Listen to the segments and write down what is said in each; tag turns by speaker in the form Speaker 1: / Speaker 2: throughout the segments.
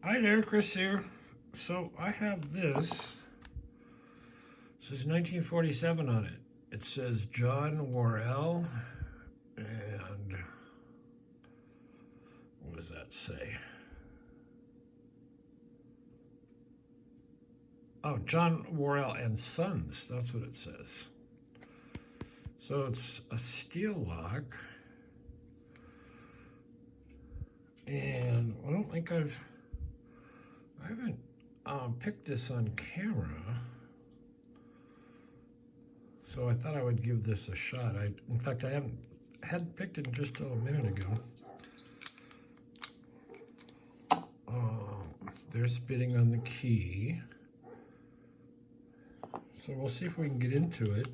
Speaker 1: Hi there, Chris here. So I have this. It says 1947 on it. It says John Worrall, and what does that say? Oh, John Worrall and Sons. That's what it says. So it's a steel lock, and I don't think I haven't picked this on camera, so I thought I would give this a shot. In fact, I hadn't picked it just a minute ago. They're spitting on the key, so we'll see if we can get into it.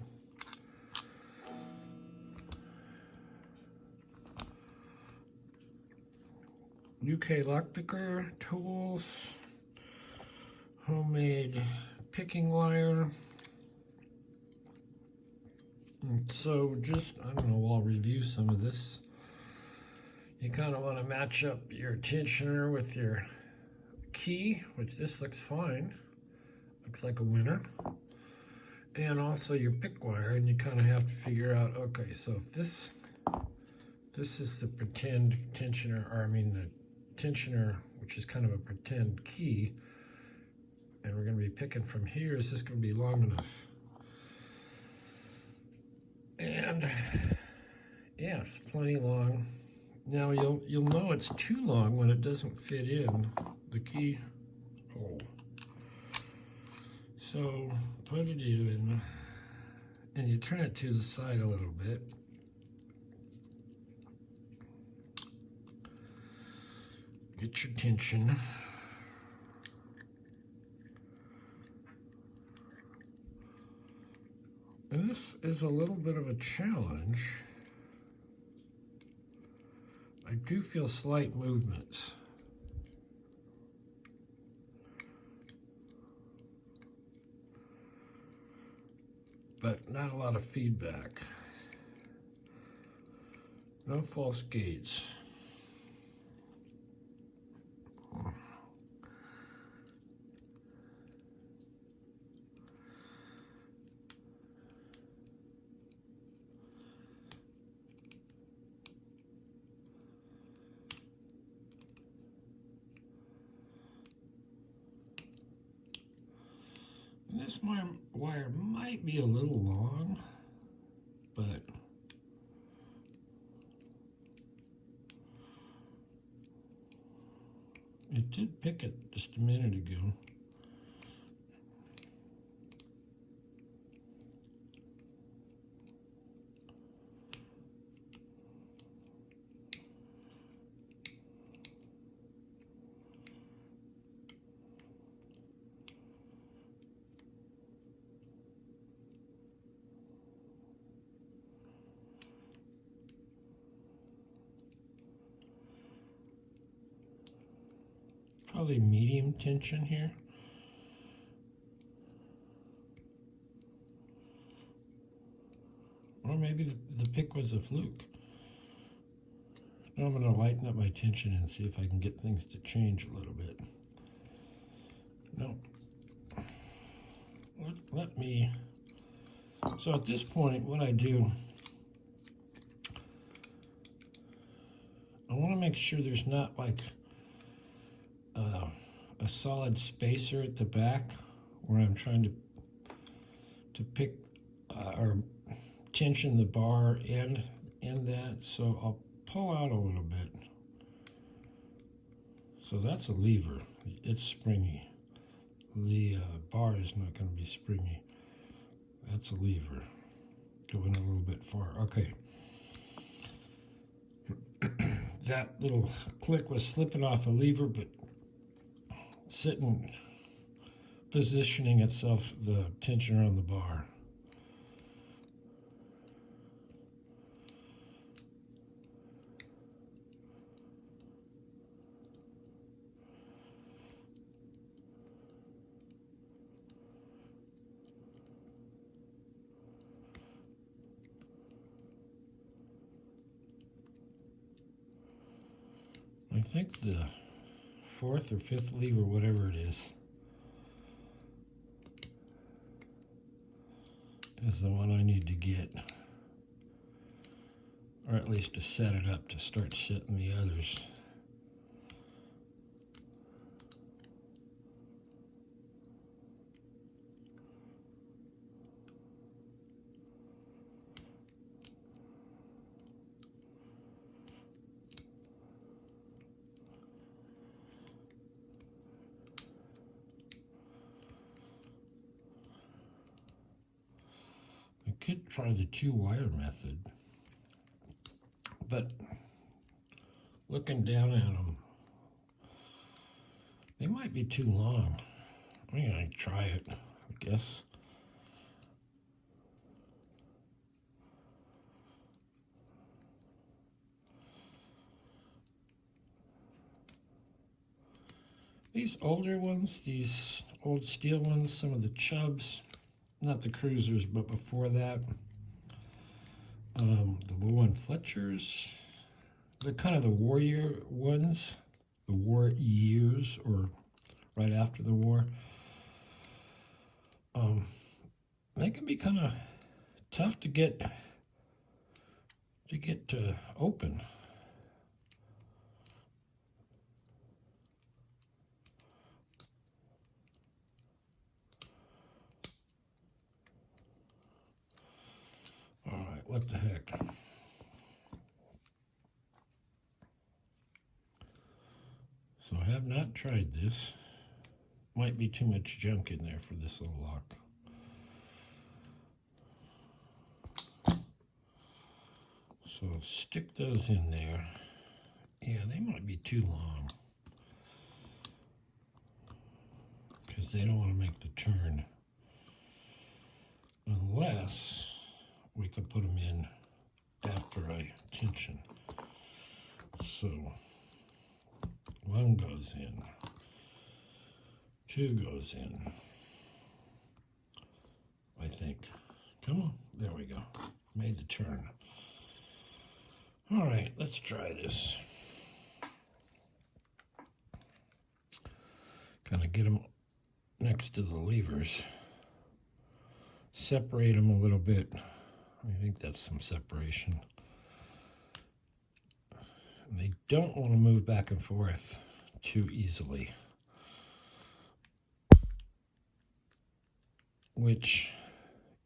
Speaker 1: UK lockpicker tools, homemade picking wire. And so I don't know, I'll review some of this. You kind of want to match up your tensioner with your key, which this looks fine. Looks like a winner. And also your pick wire, and you kind of have to figure out, okay, so if this is the pretend tensioner, or I mean the tensioner, which is kind of a pretend key, and we're going to be picking from here. Is this going to be long enough? And yeah, it's plenty long. Now you'll know it's too long when it doesn't fit in the key hole. So put it in, and you turn it to the side a little bit. Get your tension. And this is a little bit of a challenge. I do feel slight movements. But not a lot of feedback. No false gates. This wire might be a little long, but it did pick it just a minute ago. Probably medium tension here. Or maybe the pick was a fluke. Now I'm going to lighten up my tension and see if I can get things to change a little bit. No. Let me. So at this point, what I do, I want to make sure there's not like a solid spacer at the back where I'm trying to pick or tension the bar in that. So I'll pull out a little bit. So that's a lever. It's springy. The bar is not going to be springy. That's a lever. Going a little bit far. Okay. That little click was slipping off a lever, but sitting, positioning itself, the tensioner on the bar. I think the fourth or fifth lever, whatever it is the one I need to get, or at least to set it up to start setting the others. I could try the 2-wire method, but looking down at them, they might be too long. I'm gonna try it, I guess. These older ones, these old steel ones, some of the Chubs, not the Cruisers, but before that, the Low and Fletchers, they're kind of the warrior ones, the war years, or right after the war. They can be kind of tough to get open. All right, what the heck? So I have not tried this. Might be too much junk in there for this little lock. So stick those in there. Yeah, they might be too long, because they don't want to make the turn. Unless we could put them in after I tension. So 1 goes in, 2 goes in, I think. Come on, there we go. Made the turn. All right, let's try this. Kind of get them next to the levers. Separate them a little bit. I think that's some separation. And they don't want to move back and forth too easily, which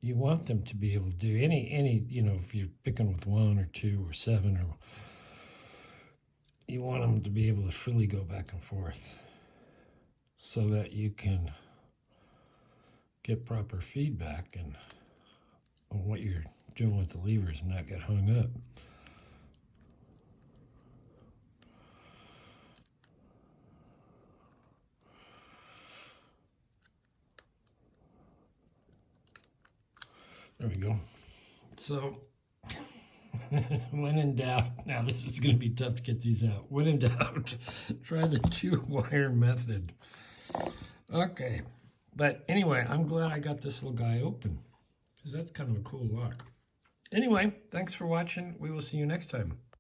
Speaker 1: you want them to be able to do. Any you know, if you're picking with 1 or 2 or 7, or you want them to be able to freely go back and forth, so that you can get proper feedback and on what you're doing with the levers and not get hung up. There we go. So when in doubt, now this is going to be tough to get these out. When in doubt, try the 2-wire method. Okay, but anyway, I'm glad I got this little guy open, because that's kind of a cool lock. Anyway, thanks for watching. We will see you next time.